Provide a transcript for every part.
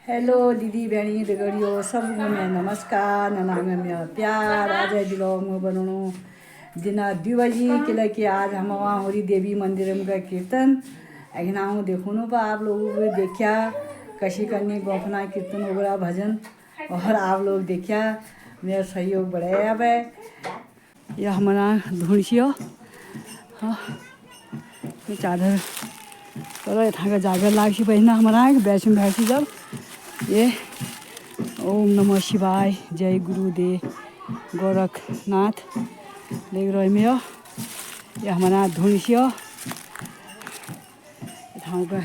Hello दीदी बहनी दगड़ियों सबको मैं नमस्कार ननांग मेरा प्यार आज ब्लॉग में बनानो दिना 2 बजे के कि आज हम वहाँ हो रही देवी मंदिर में का कीर्तन अगना हूँ देखो ना आप लोगों को देखा कशी करनी गोफना कीर्तन वगैरह भजन और आप लोग देखा मेरा सहयोग बढ़ाया अब है यह हमारा ढूंढियो हाँ चादर चलो यहाँ का जागर लाग पहना हमारा बैठी बैठी जब ये ओम नमः शिवाय जय गुरुदेव गोरखनाथ देख रहे में ये हमारा धुनसियो ठाउँ का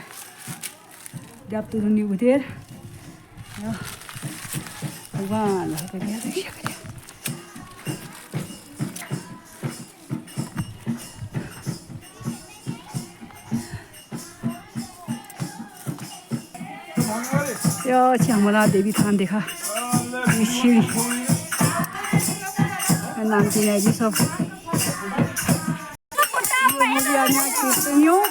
जब तुरंत उठेर भगवान यो हमारा देवी थान देखा सीढ़ी नाम है जी सब कीर्तनियों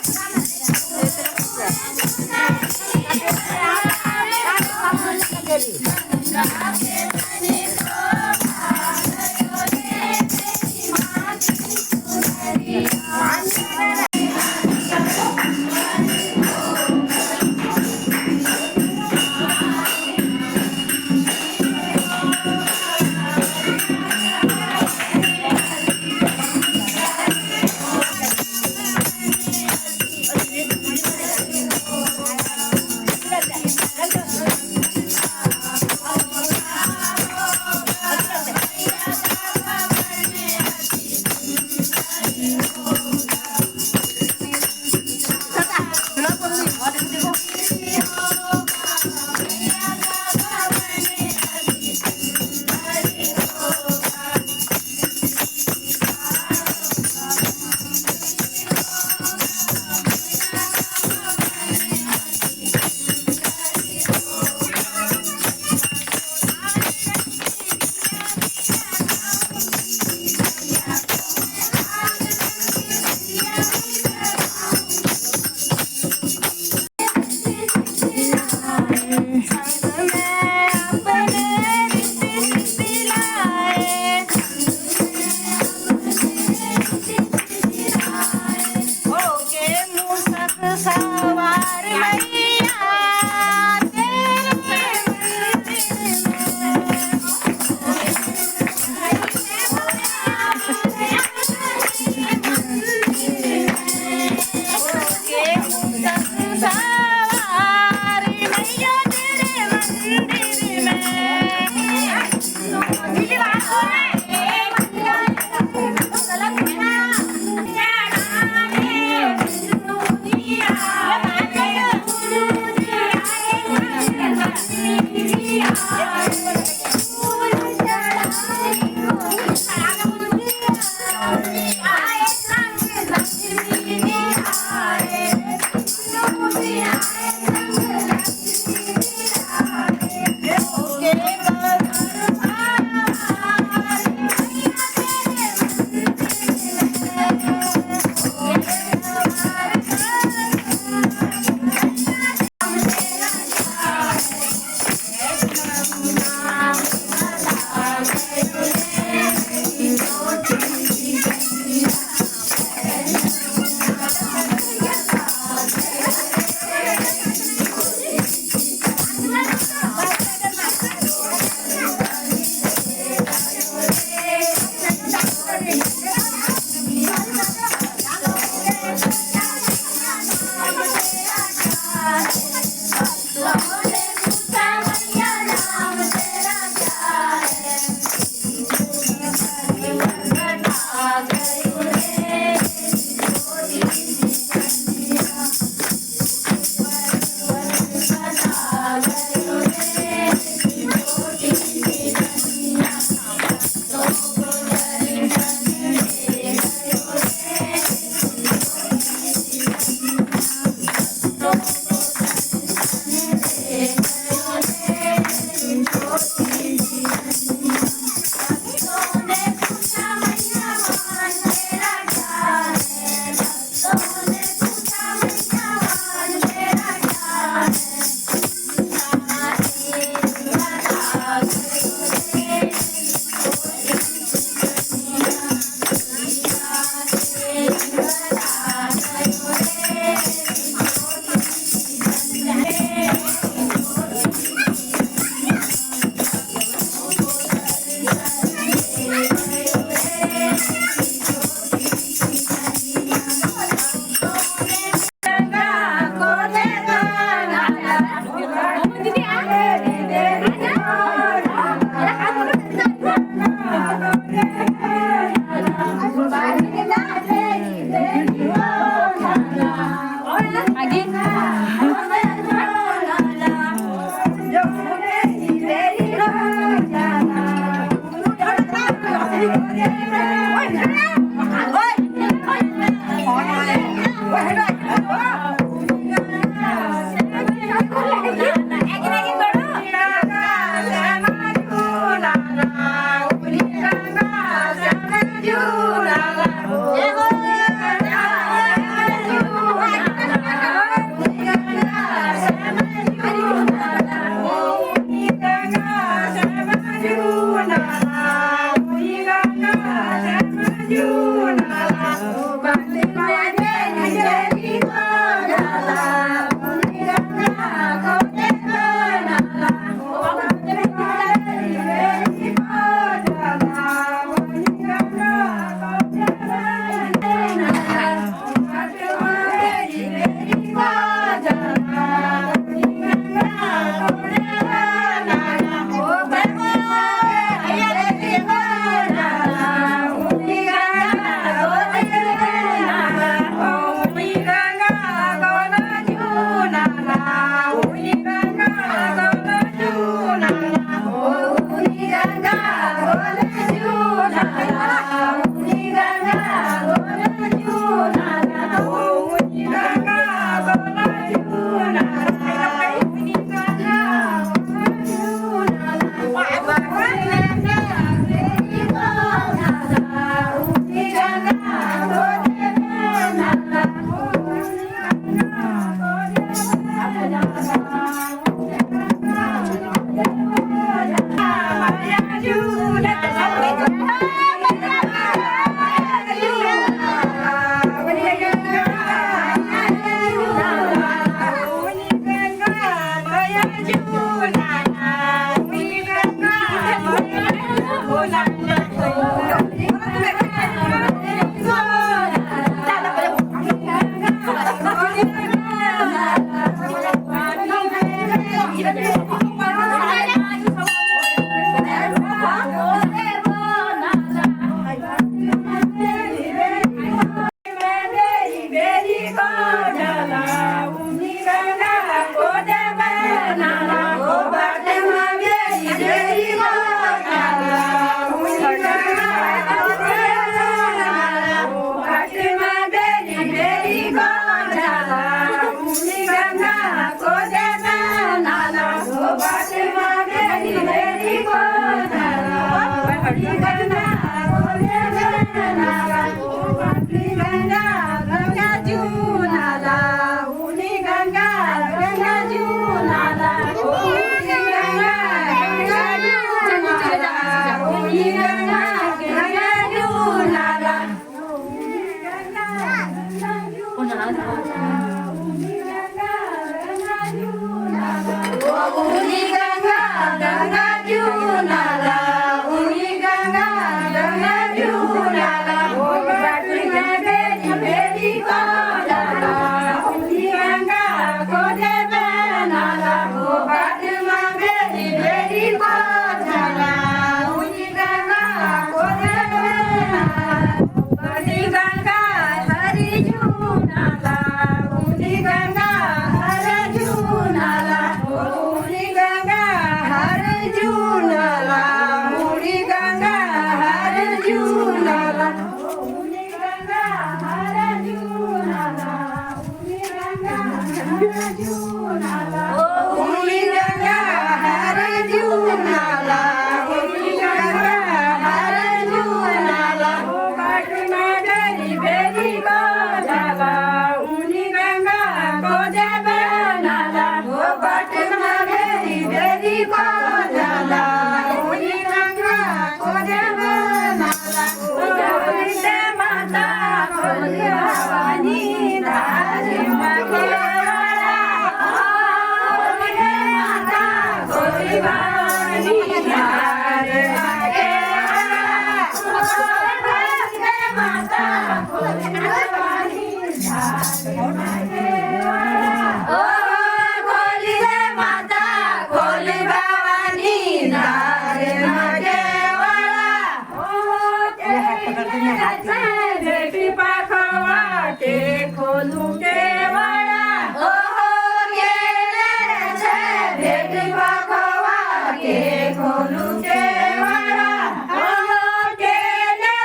खोलू के वाला, ओ केले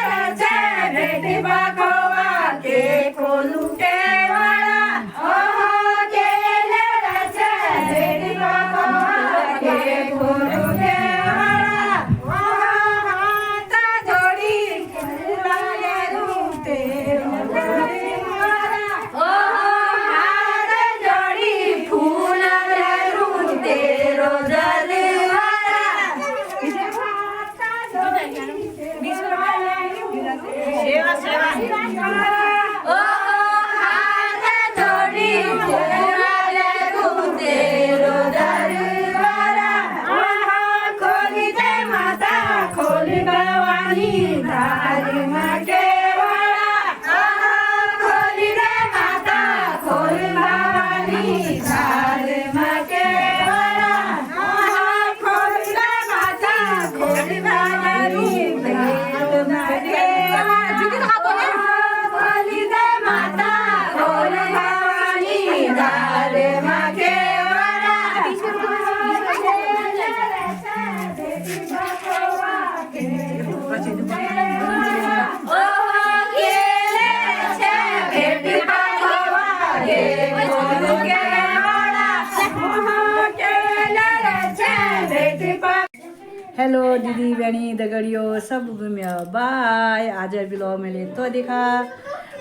हेलो दिदी बहनी दगड़ियों सब घूमिया बाय। आज ब्लॉग मैले तो देखा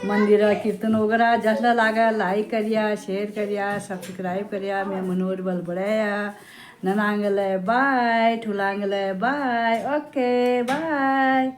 मंदिर कीर्तन वगैरह जसला लागा लाइक करिया शेयर करिया सब्सक्राइब करिया मैं मनोबल बढ़ाया ननांगले बाय ठुलांगले बाय ओके बाय।